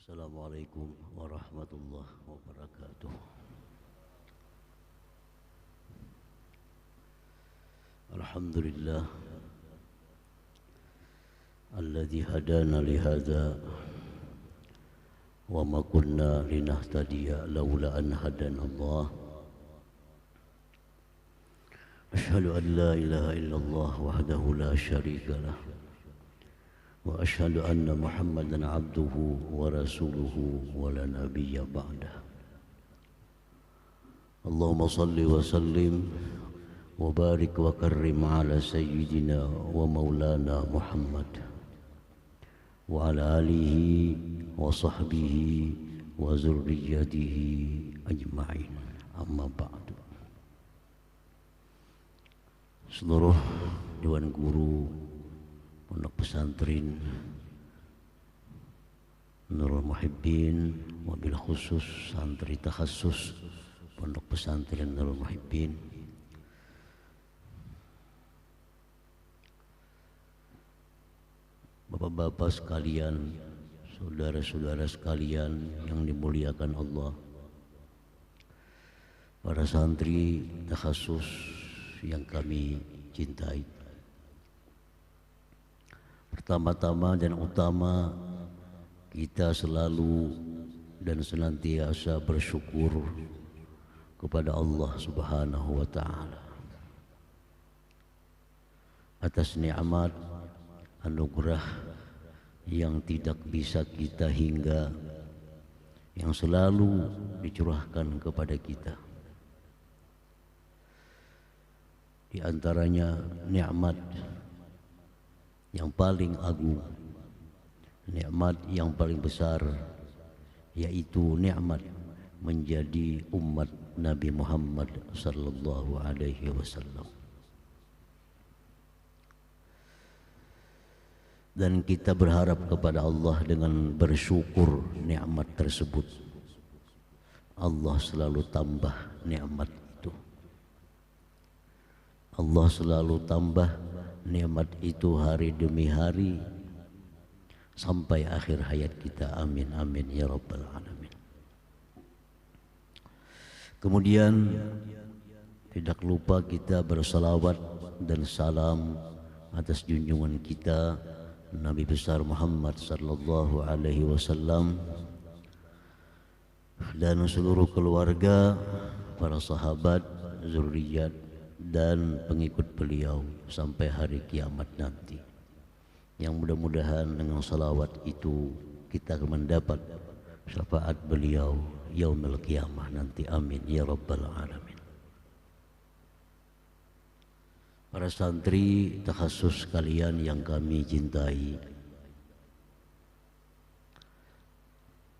Assalamualaikum warahmatullahi wabarakatuh. Alhamdulillah alladzi hadana li hadza wa ma kunna linahtadiya laula an hadana Allah. Asyhadu an la ilaha illallah wahdahu la syarika lah wa asyhadu anna Muhammadan abduhu wa rasuluhu wa la nabiyya ba'dah. Allahumma salli wa sallim wa barik wa karrim ala sayyidina wa maulana Muhammad wa ala alihi wa sahbihi wa zurriyyatihi ajma'in. Amma ba'du. Seluruh Dewan Guru Pondok Pesantren Nurul Muhibbin, wabil khusus santri takhasus Pondok Pesantren Nurul Muhibbin, bapak-bapak sekalian, saudara-saudara sekalian yang dimuliakan Allah, para santri takhasus yang kami cintai. Pertama-tama dan utama, kita selalu dan senantiasa bersyukur kepada Allah Subhanahu wa Ta'ala atas nikmat anugerah yang tidak bisa kita hingga, yang selalu dicurahkan kepada kita. Di antaranya nikmat yang paling agung, nikmat yang paling besar, yaitu nikmat menjadi umat Nabi Muhammad sallallahu alaihi wasallam. Dan kita berharap kepada Allah dengan bersyukur nikmat tersebut, Allah selalu tambah nikmat itu. Allah selalu tambah nikmat itu hari demi hari sampai akhir hayat kita. Amin amin ya rabbal alamin. Kemudian tidak lupa kita bersalawat dan salam atas junjungan kita Nabi besar Muhammad sallallahu alaihi wasallam dan seluruh keluarga, para sahabat, zuriat dan pengikut beliau sampai hari kiamat nanti. Yang mudah-mudahan dengan salawat itu kita akan mendapat syafaat beliau yaumil qiyamah nanti. Amin ya rabbal alamin. Para santri takhasus sekalian yang kami cintai,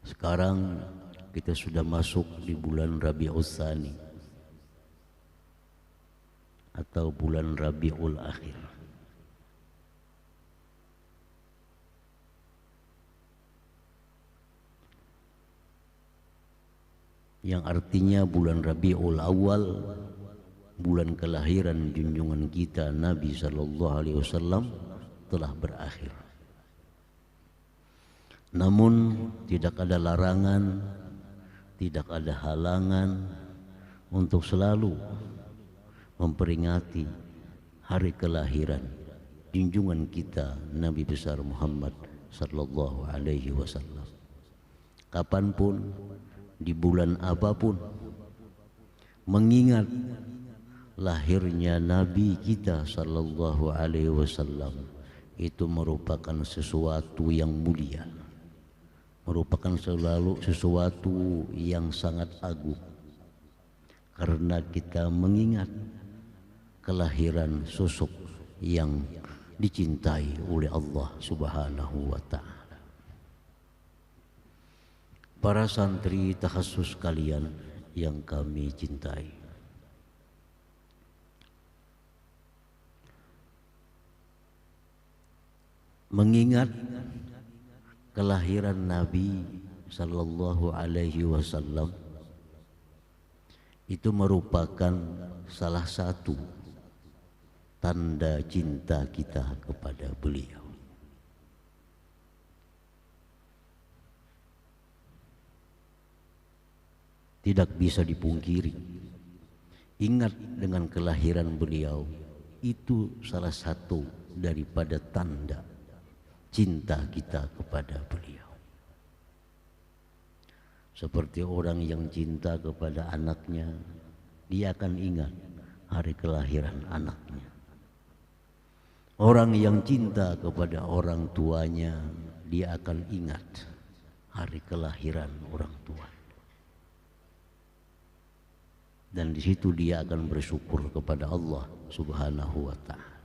sekarang kita sudah masuk di bulan Rabiul Tsani atau bulan Rabiul Akhir. Yang artinya bulan Rabiul Awal, bulan kelahiran junjungan kita Nabi sallallahu alaihi wasallam telah berakhir. Namun tidak ada larangan, tidak ada halangan untuk selalu memperingati hari kelahiran junjungan kita Nabi besar Muhammad sallallahu alaihi wasallam. Kapanpun, di bulan apapun, mengingat lahirnya Nabi kita sallallahu alaihi wasallam itu merupakan sesuatu yang mulia, merupakan selalu sesuatu yang sangat agung, karena kita mengingat kelahiran sosok yang dicintai oleh Allah Subhanahu wa Ta'ala. Para santri takhasus kalian yang kami cintai, mengingat kelahiran Nabi sallallahu alaihi wasallam itu merupakan salah satu tanda cinta kita kepada beliau. tidak bisa dipungkiri. Ingat dengan kelahiran beliau, itu salah satu daripada tanda cinta kita kepada beliau. Seperti orang yang cinta kepada anaknya, dia akan ingat hari kelahiran anaknya. Orang yang cinta kepada orang tuanya, dia akan ingat hari kelahiran orang tua. Dan di situ dia akan bersyukur kepada Allah Subhanahu wa ta'ala.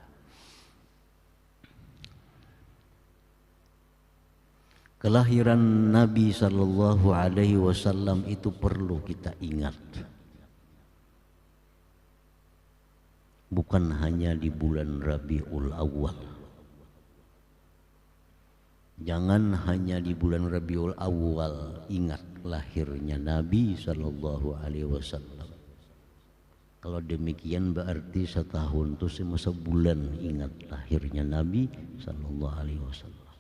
Kelahiran Nabi sallallahu alaihi wasallam itu perlu kita ingat. Bukan hanya di bulan Rabiul Awal. Jangan hanya di bulan Rabiul Awal ingat lahirnya Nabi sallallahu alaihi wasallam. Kalau demikian berarti setahun itu cuma sebulan ingat lahirnya Nabi sallallahu alaihi wasallam.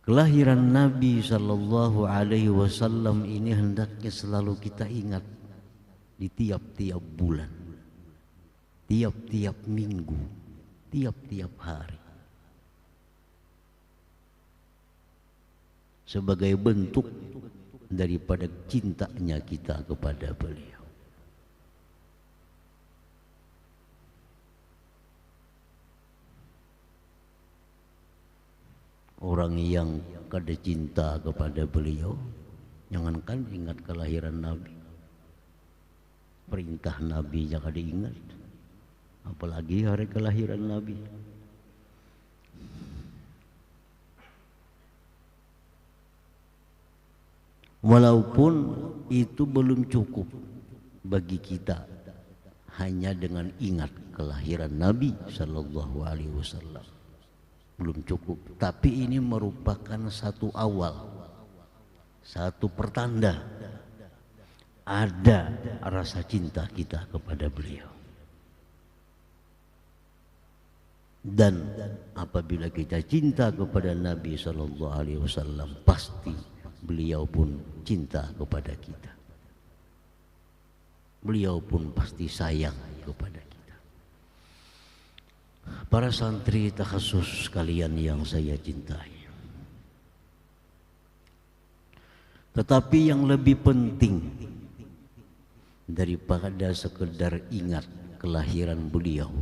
Kelahiran Nabi sallallahu alaihi wasallam ini hendaknya selalu kita ingat di tiap-tiap bulan, tiap-tiap minggu, tiap-tiap hari. Sebagai bentuk daripada cintanya kita kepada beliau. Orang yang kada cinta kepada beliau, jangankan ingat kelahiran Nabi, perintah Nabi jangan diingat, apalagi hari kelahiran Nabi. Walaupun itu belum cukup bagi kita hanya dengan ingat kelahiran Nabi sallallahu alaihi wasallam, belum cukup, tapi ini merupakan satu awal, satu pertanda ada rasa cinta kita kepada beliau. Dan apabila kita cinta kepada Nabi sallallahu alaihi wasallam, pasti beliau pun cinta kepada kita. Beliau pun pasti sayang kepada kita. Para santri takhasus sekalian yang saya cintai, tetapi yang lebih penting daripada sekedar ingat kelahiran beliau,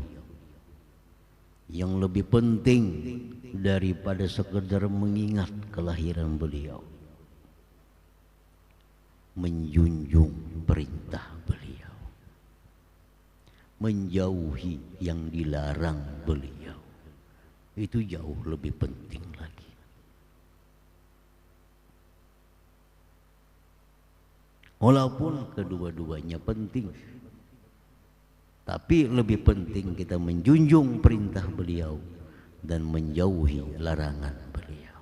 yang lebih penting daripada sekedar mengingat kelahiran beliau, menjunjung perintah beliau, menjauhi yang dilarang beliau, itu jauh lebih penting lagi. Walaupun kedua-duanya penting, tapi lebih penting kita menjunjung perintah beliau dan menjauhi larangan beliau.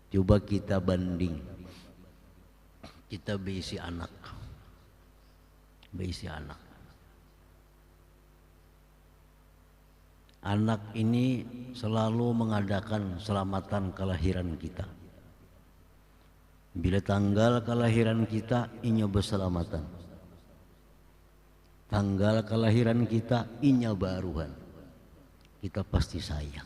Coba kita banding, kita berisi anak. Anak ini selalu mengadakan selamatan kelahiran kita. Bila tanggal kelahiran kita, inya berselamatan. Tanggal kelahiran kita, inya baruhan. Kita pasti sayang.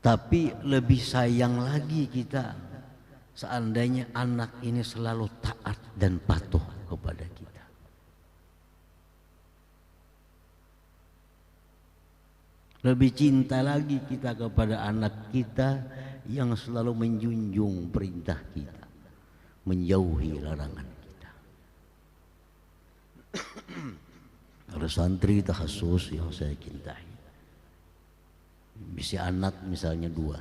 Tapi lebih sayang lagi kita seandainya anak ini selalu taat dan patuh kepada kita. Lebih cinta lagi kita kepada anak kita yang selalu menjunjung perintah kita, menjauhi larangan kita. Para santri takhasus yang saya cintai, bisa anak misalnya dua.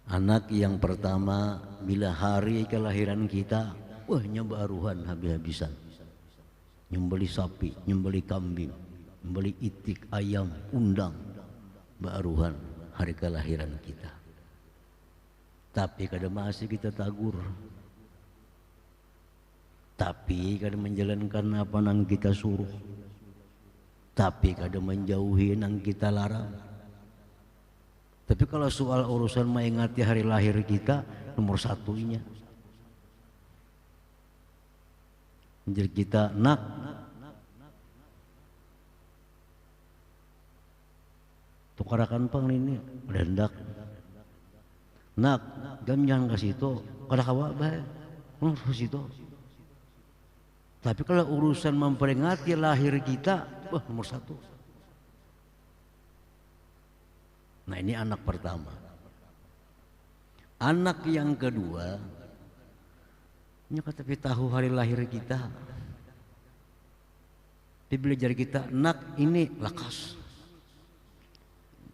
Anak yang pertama, bila hari kelahiran kita, wahnya baruhan habis-habisan, nyembeli sapi, nyembeli kambing, membeli itik ayam, undang, baruhan hari kelahiran kita. Tapi kadang masih kita tagur, tapi kadang menjalankan apa yang kita suruh. tapi kada menjauhi yang kita larang. Tapi kalau soal urusan mengingati hari lahir kita, nomor satunya. Jadi kita nak tukarakan pang ini rendak nak gamjan ke situ kada kawa bae ke situ. Tapi kalau urusan memperingati lahir kita, nomor satu. Nah ini anak pertama. Anak yang kedua, tapi tahu hari lahir kita. Dia belajar kita, nak ini lakas.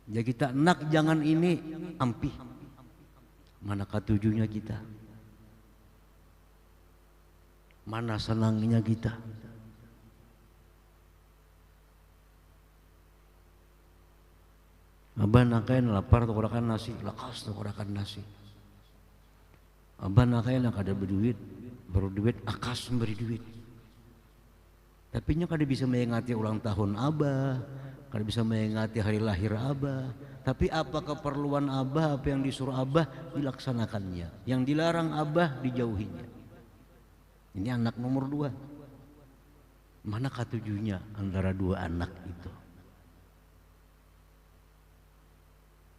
Jadi kita nak jangan ini ampih. Manakah tujuannya kita? Mana senangnya kita? Abah nakain lapar tukarakan nasi, lakas tukarakan nasi. Abah nakain nak ada berduit, baru duit akas memberi duit. Tapi nya kada bisa mengingati ulang tahun Abah, kada bisa mengingati hari lahir Abah. Tapi apa keperluan Abah, apa yang disuruh Abah dilaksanakannya, yang dilarang Abah dijauhinya. Ini anak nomor 2. Mana ketujuhnya antara dua anak itu?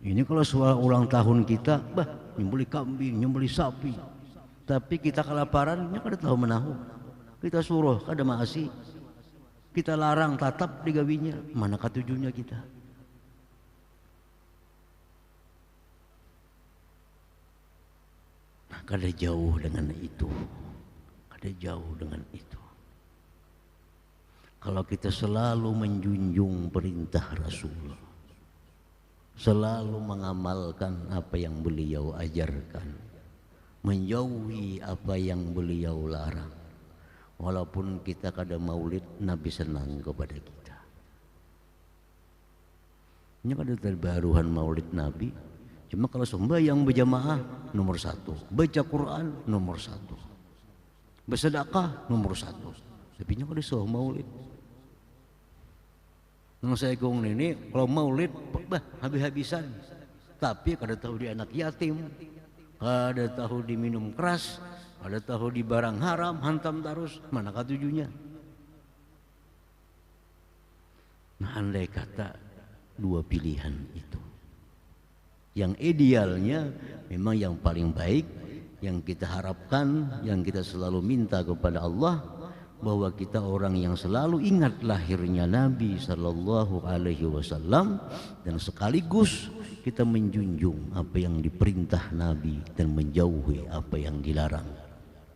Ini kalau soal ulang tahun kita, nyembeli kambing, nyembeli sapi. Tapi kita kelaparan, nya kada tahu menahu. Kita suruh kada maasi. Kita larang tatap digawinya. Mana ketujuhnya kita? Nah, kada jauh dengan itu. Ada jauh dengan itu. Kalau kita selalu menjunjung perintah Rasul, selalu mengamalkan apa yang beliau ajarkan, menjauhi apa yang beliau larang, walaupun kita kada maulid, Nabi senang kepada kita. Ini kada terbaruhan maulid Nabi. Cuma kalau sembahyang berjamaah nomor 1, baca Quran nomor 1, bersedekah nomor 1. Tapi nya kada soh maulid. Nang saya kong ini kalau maulid habis-habisan. Tapi kada tahu di anak yatim, kada tahu di minum keras, kada tahu di barang haram, hantam terus. Mana ketujuhnya? Nah, andai kata dua pilihan itu, yang idealnya memang yang paling baik, yang kita harapkan, yang kita selalu minta kepada Allah, bahwa kita orang yang selalu ingat lahirnya Nabi Sallallahu Alaihi Wasallam, dan sekaligus kita menjunjung apa yang diperintah Nabi dan menjauhi apa yang dilarang.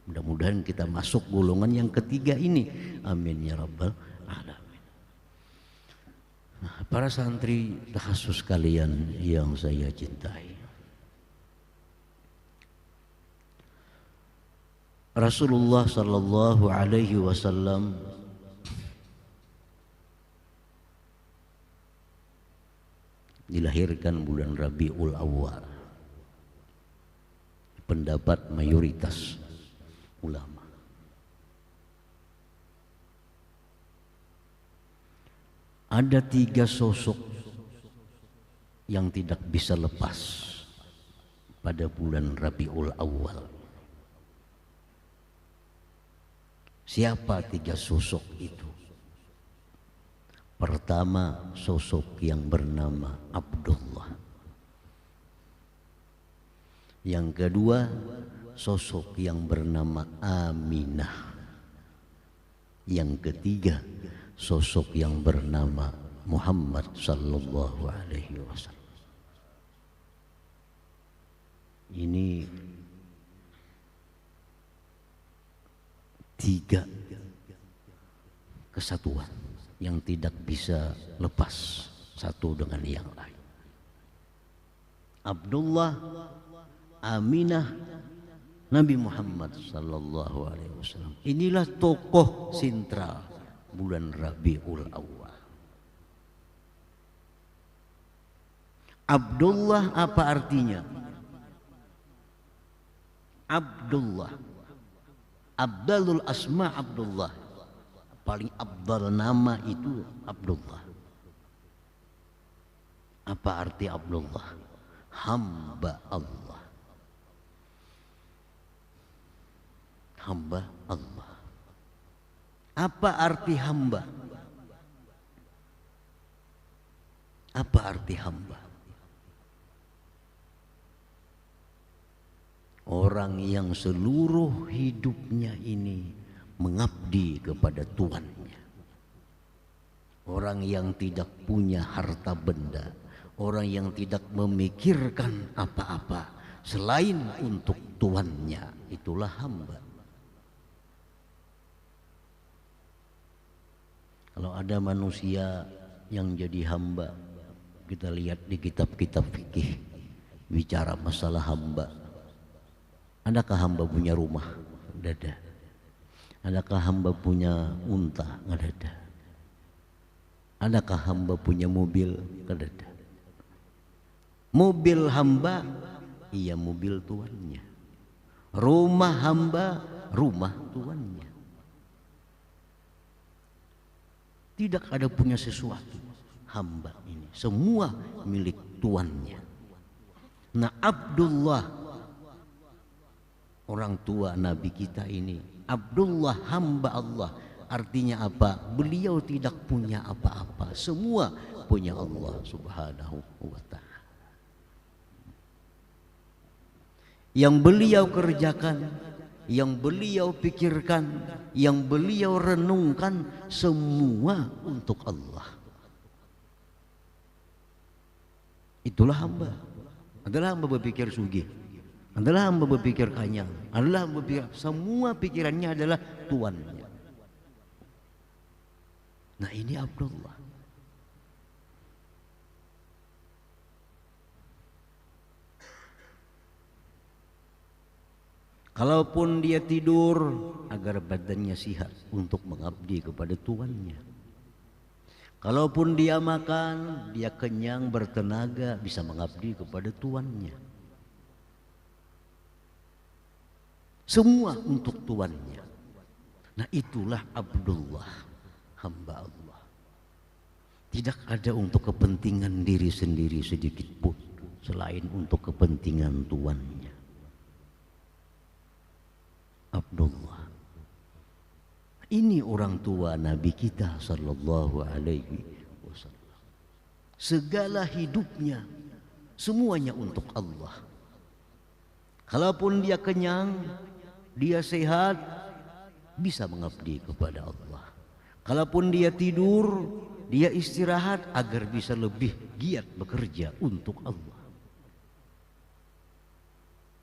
Mudah-mudahan kita masuk golongan yang ketiga ini. Amin ya rabbal alamin. Nah, para santri khusus kalian yang saya cintai, Rasulullah Sallallahu Alaihi Wasallam dilahirkan bulan Rabiul Awwal. Pendapat mayoritas ulama. Ada 3 sosok yang tidak bisa lepas pada bulan Rabiul Awwal. Siapa 3 sosok itu? Pertama, sosok yang bernama Abdullah. Yang kedua, sosok yang bernama Aminah. Yang ketiga, sosok yang bernama Muhammad Sallallahu Alaihi Wasallam. Ini 3 kesatuan yang tidak bisa lepas satu dengan yang lain. Abdullah, Aminah, Nabi Muhammad Sallallahu Alaihi Wasallam. Inilah tokoh sentral bulan Rabiul Awwal. Abdullah apa artinya? Abdullah, Abdalul Asma Abdullah. paling afdal nama itu Abdullah. Apa arti Abdullah? Hamba Allah. Hamba Allah. Apa arti hamba? Apa arti hamba? Orang yang seluruh hidupnya ini mengabdi kepada Tuannya. Orang yang tidak punya harta benda, orang yang tidak memikirkan apa-apa selain untuk Tuannya, itulah hamba. Kalau ada manusia yang jadi hamba, kita lihat di kitab-kitab fikih bicara masalah hamba. Adakah hamba punya rumah? Tidak ada. Adakah hamba punya unta? Tidak ada. Adakah hamba punya mobil? Tidak ada. Mobil hamba, iya mobil tuannya. Rumah hamba, rumah tuannya. Tidak ada punya sesuatu hamba ini. Semua milik tuannya. Nah, Abdullah, orang tua Nabi kita ini, Abdullah hamba Allah. Artinya apa? Beliau tidak punya apa-apa. Semua punya Allah Subhanahu wa ta'ala. Yang beliau kerjakan, yang beliau pikirkan, yang beliau renungkan, semua untuk Allah. Itulah hamba. Adalah hamba berpikir sugih, adalah hamba berpikir kanyang, adalah hamba berpikir, semua pikirannya adalah tuannya. Nah, ini Abdullah. Kalaupun dia tidur, agar badannya sihat untuk mengabdi kepada tuannya. Kalaupun dia makan, dia kenyang, bertenaga, bisa mengabdi kepada tuannya. Semua untuk tuannya. Nah, itulah Abdullah, hamba Allah. Tidak ada untuk kepentingan diri sendiri sedikit pun selain untuk kepentingan tuannya. Abdullah. Ini orang tua Nabi kita sallallahu alaihi wasallam. Segala hidupnya semuanya untuk Allah. Kalaupun dia kenyang, dia sehat, bisa mengabdi kepada Allah. Kalaupun dia tidur, dia istirahat agar bisa lebih giat bekerja untuk Allah.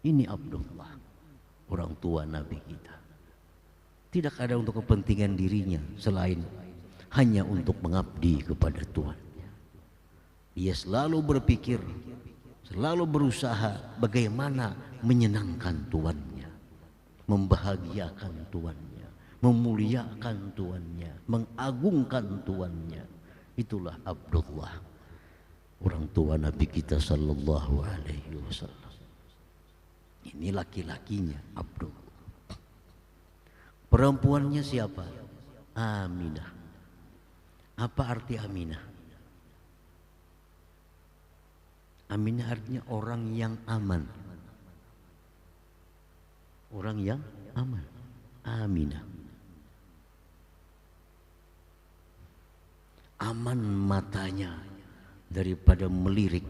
Ini Abdullah, orang tua Nabi kita. Tidak ada untuk kepentingan dirinya selain hanya untuk mengabdi kepada Tuhannya. Dia selalu berpikir, selalu berusaha bagaimana menyenangkan Tuhannya, membahagiakan Tuhannya, memuliakan Tuhannya, mengagungkan Tuhannya. Itulah Abdullah, orang tua Nabi kita sallallahu alaihi wasallam. Ini laki-lakinya Abdullah. Perempuannya siapa? Aminah. Apa arti Aminah? Aminah artinya orang yang aman. Orang yang aman. Aminah. Aman matanya daripada melirik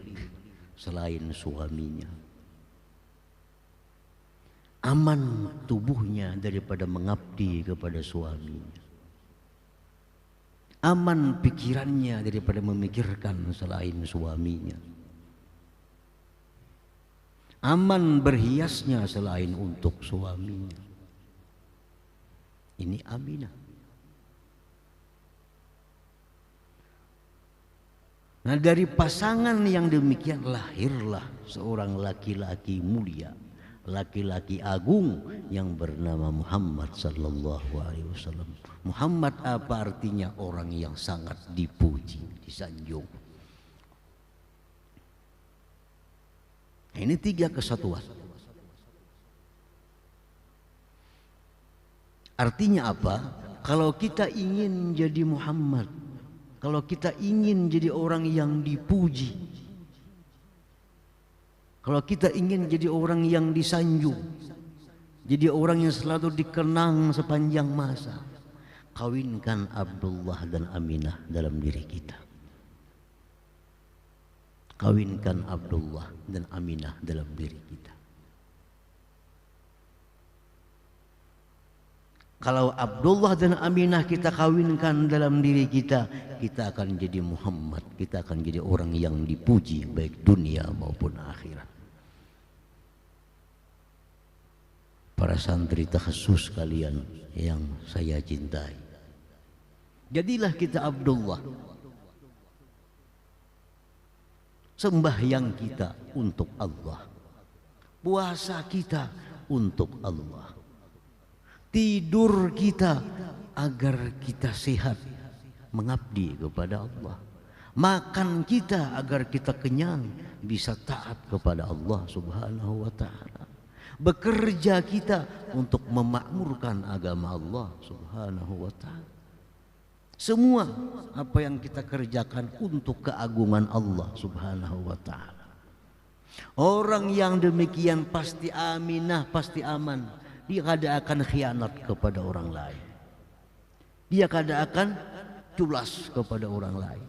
selain suaminya. Aman tubuhnya daripada mengabdi kepada suaminya. Aman pikirannya daripada memikirkan selain suaminya. Aman berhiasnya selain untuk suaminya. Ini Aminah. Nah, dari pasangan yang demikian lahirlah seorang laki-laki mulia, laki-laki agung yang bernama Muhammad sallallahu alaihi wasallam. Muhammad apa artinya? Orang yang sangat dipuji, disanjung. Ini tiga kesatuan. Artinya apa? Kalau kita ingin jadi Muhammad, kalau kita ingin jadi orang yang dipuji, kalau kita ingin jadi orang yang disanjung, jadi orang yang selalu dikenang sepanjang masa, kawinkan Abdullah dan Aminah dalam diri kita. Kawinkan Abdullah dan Aminah dalam diri kita. Kalau Abdullah dan Aminah kita kawinkan dalam diri kita, kita akan jadi Muhammad, kita akan jadi orang yang dipuji baik dunia maupun akhirat. Para santri takhasus kalian yang saya cintai, jadilah kita Abdullah. Sembahyang kita untuk Allah, puasa kita untuk Allah, tidur kita agar kita sehat mengabdi kepada Allah, makan kita agar kita kenyang bisa taat kepada Allah Subhanahu wa ta'ala, bekerja kita untuk memakmurkan agama Allah Subhanahu wa ta'ala. Semua apa yang kita kerjakan untuk keagungan Allah Subhanahu wa ta'ala. Orang yang demikian pasti aminah, pasti aman. Dia kada akan khianat kepada orang lain. Dia kada akan culas kepada orang lain.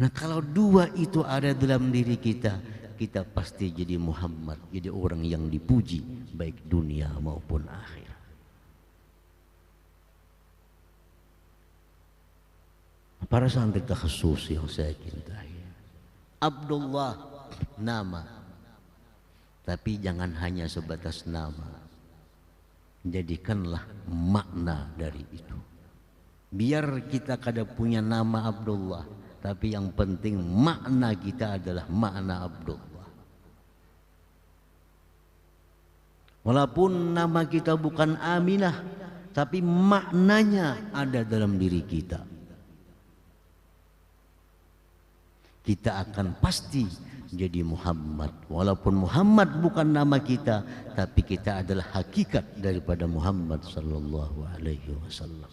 Nah, kalau dua itu ada dalam diri kita, kita pasti jadi Muhammad, jadi orang yang dipuji baik dunia maupun akhirat. Para santri takhasus yang saya cintai, Abdullah nama, tapi jangan hanya sebatas nama, jadikanlah makna dari itu. Biar kita kada punya nama Abdullah, tapi yang penting makna kita adalah makna Abdullah. Walaupun nama kita bukan Aminah, tapi maknanya ada dalam diri kita. Kita akan pasti jadi Muhammad. Walaupun Muhammad bukan nama kita, tapi kita adalah hakikat daripada Muhammad sallallahu alaihi wasallam.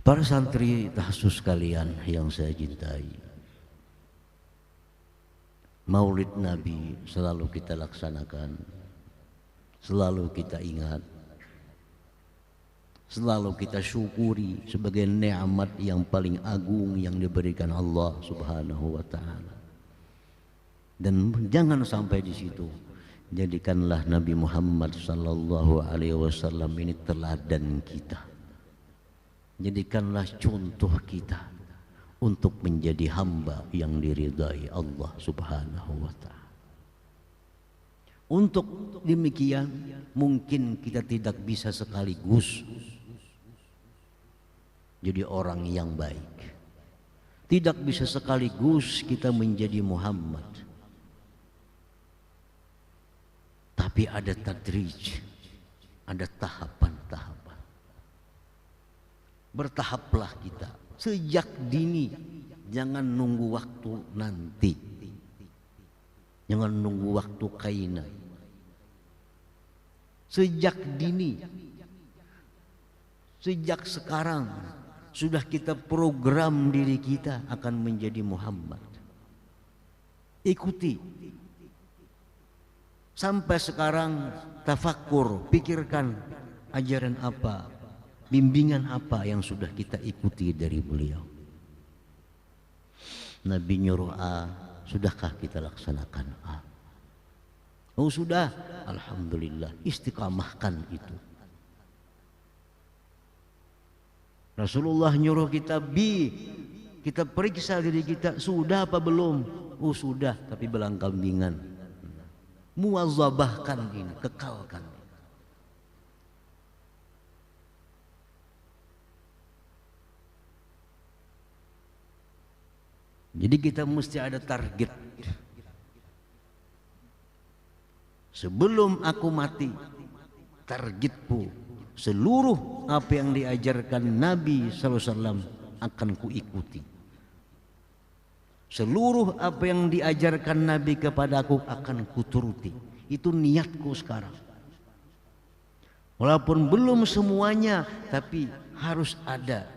Para santri tahsus kalian yang saya cintai, Maulid Nabi selalu kita laksanakan, selalu kita ingat, selalu kita syukuri sebagai nikmat yang paling agung yang diberikan Allah Subhanahu wa ta'ala. Dan jangan sampai di situ. Jadikanlah Nabi Muhammad sallallahu alaihi wasallam ini teladan kita. Jadikanlah contoh kita untuk menjadi hamba yang diridai Allah Subhanahu wa ta'ala. Untuk demikian mungkin kita tidak bisa sekaligus jadi orang yang baik. Tidak bisa sekaligus kita menjadi Muhammad. Tapi ada tadrij, ada tahapan-tahapan. Bertahaplah kita sejak dini, jangan nunggu waktu nanti. Jangan nunggu waktu kaina. Sejak dini, sejak sekarang sudah kita program diri kita akan menjadi Muhammad. Ikuti. Sampai sekarang tafakkur, pikirkan ajaran apa, bimbingan apa yang sudah kita ikuti dari beliau. Nabi nyuruh A, sudahkah kita laksanakan A? Oh sudah, alhamdulillah, istiqamahkan itu. Rasulullah nyuruh kita B, kita periksa diri kita, sudah apa belum? Oh sudah, tapi belang kambingan. Muwazabahkan ini, kekalkan. Jadi kita mesti ada target. Sebelum aku mati, targetku seluruh apa yang diajarkan Nabi SAW akan kuikuti. Seluruh apa yang diajarkan Nabi kepadaku akan kuturuti. Itu niatku sekarang. Walaupun belum semuanya, tapi harus ada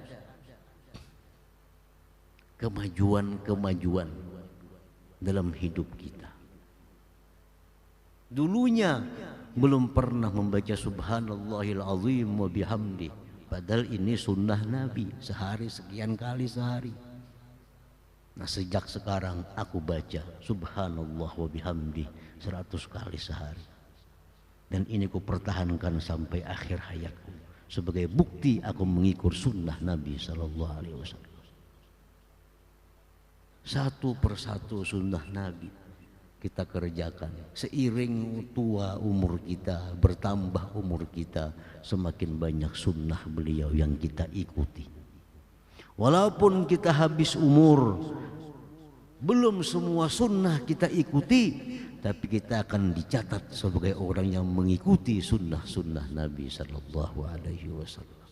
kemajuan-kemajuan dalam hidup kita. Dulunya belum pernah membaca subhanallahil azim wa bihamdi, padahal ini sunnah Nabi, sehari sekian kali sehari. Nah, sejak sekarang aku baca subhanallah wa bihamdi 100 kali sehari. Dan ini ku pertahankan sampai akhir hayatku sebagai bukti aku mengikut sunnah Nabi sallallahu alaihi wasallam. Satu persatu sunnah Nabi kita kerjakan. Seiring tua umur kita, bertambah umur kita, semakin banyak sunnah beliau yang kita ikuti. Walaupun kita habis umur, belum semua sunnah kita ikuti, tapi kita akan dicatat sebagai orang yang mengikuti sunnah-sunnah Nabi sallallahu alaihi wasallam.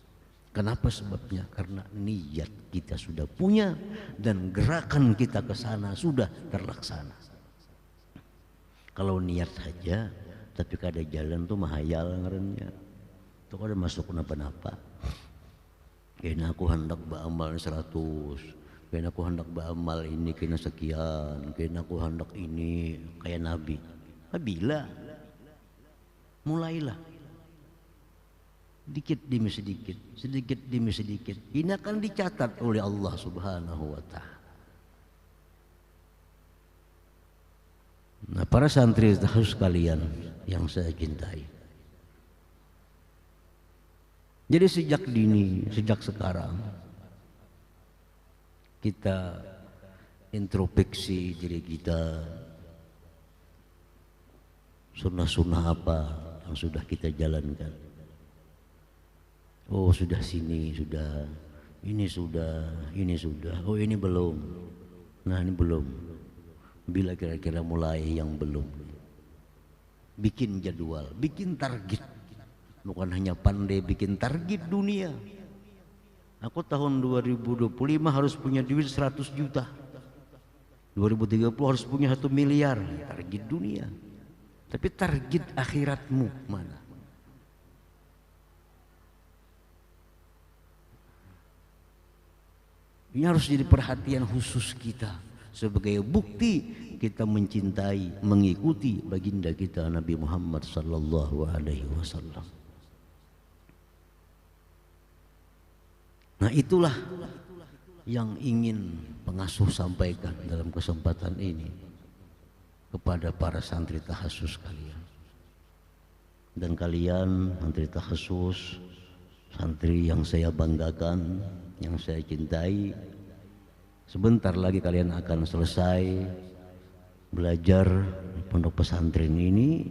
Kenapa sebabnya? Karena niat kita sudah punya dan gerakan kita ke sana sudah terlaksana. Kalau niat saja tapi kada jalan tuh mahayal ngarannya. Tuh kada masuk kenapa-napa. Kena aku hendak beramal 100, kena aku hendak beramal ini kena sekian, kena aku hendak ini kayak Nabi. Bila mulailah dikit demi sedikit, sedikit demi sedikit. Ini akan dicatat oleh Allah Subhanahu wa Ta'ala. Nah, para santri harus kalian yang saya cintai. Jadi sejak dini, sejak sekarang kita introspeksi diri kita, sunnah-sunnah apa yang sudah kita jalankan. Oh sudah sini, sudah ini sudah, oh ini belum, nah ini belum. Bila kira-kira mulai yang belum, bikin jadwal, bikin target. Bukan hanya pandai bikin target dunia. Aku tahun 2025 harus punya duit 100 juta. 2030 harus punya 1 miliar. Target dunia. Tapi target akhiratmu mana? Ini harus jadi perhatian khusus kita. Sebagai bukti kita mencintai, mengikuti baginda kita Nabi Muhammad sallallahu alaihi wasallam. Nah, itulah yang ingin pengasuh sampaikan dalam kesempatan ini kepada para santri tahassus kalian. Dan kalian santri tahassus, santri yang saya banggakan, yang saya cintai, sebentar lagi kalian akan selesai belajar di pondok pesantren ini,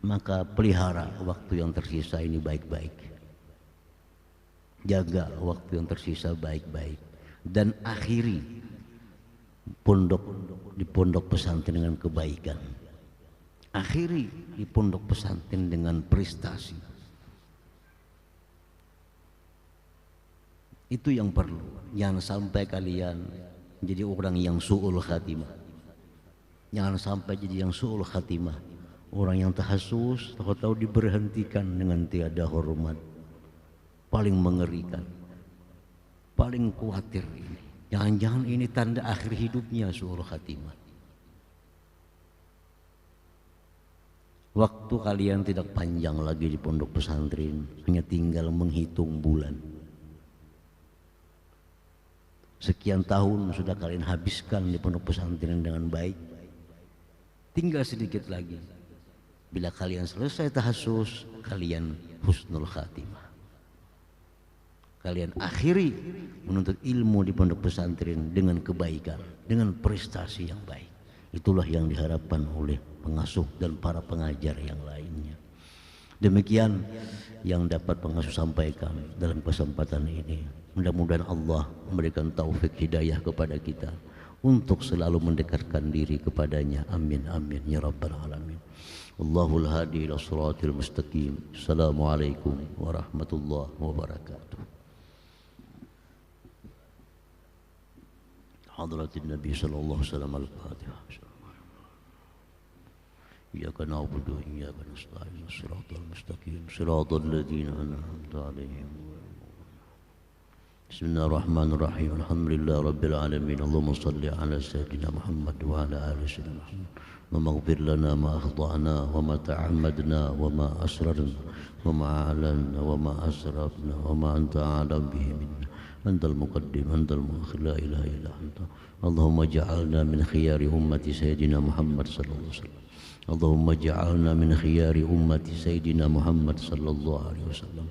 maka pelihara waktu yang tersisa ini baik-baik. Jaga waktu yang tersisa baik-baik dan akhiri di pondok pesantren dengan kebaikan. Akhiri di pondok pesantren dengan prestasi. Itu yang perlu. Jangan sampai kalian jadi orang yang su'ul khatimah. Jangan sampai jadi yang su'ul khatimah. Orang yang tahassus tahu-tahu diberhentikan dengan tiada hormat. Paling mengerikan, paling khawatir ini. Jangan-jangan ini tanda akhir hidupnya su'ul khatimah. Waktu kalian tidak panjang lagi di pondok pesantren, hanya tinggal menghitung bulan. Sekian tahun sudah kalian habiskan di pondok pesantren dengan baik. Tinggal sedikit lagi. Bila kalian selesai tahassus, kalian husnul khatimah. Kalian akhiri menuntut ilmu di pondok pesantren dengan kebaikan, dengan prestasi yang baik. Itulah yang diharapkan oleh pengasuh dan para pengajar yang lainnya. Demikian yang dapat pengasuh sampaikan dalam kesempatan ini. Mudah-mudahan Allah memberikan taufik hidayah kepada kita untuk selalu mendekatkan diri kepadanya. Amin amin ya rabbal alamin. Wallahul hadi ila siratil mustaqim. Assalamualaikum warahmatullahi wabarakatuh. حضرة النبي صلى الله عليه وسلم. الفاتحة. إياك نعبد وإياك نستعين الصراط المستقيم صراط الذين أنعمت عليهم. بسم الله الرحمن الرحيم. الحمد لله رب العالمين. اللهم صل على سيدنا محمد وعلى آل سيدنا محمد. اللهم اغفر لنا ما أخطأنا وما تعمدنا وما أسررنا وما أعلنا وما أسرفنا وما أنت أعلم به منا. أنت المقدم أنت المؤخر لا إله إلا أنت. اللهم اجعلنا من خيار أمة سيدنا محمد صلى الله عليه وسلم. اللهم اجعلنا من خيار أمة سيدنا محمد صلى الله عليه وسلم.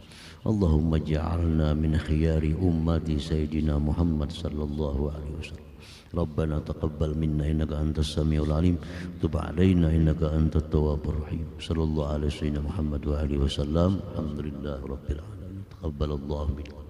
اللهم اجعلنا من خيار أمة سيدنا محمد صلى الله عليه وسلم. ربنا تقبل منا إنك أنت السميع العليم. تب علينا إنك أنت التواب الرحيم. صلى الله على سيدنا محمد وآله وسلم. الحمد لله رب العالمين. تقبل الله منا.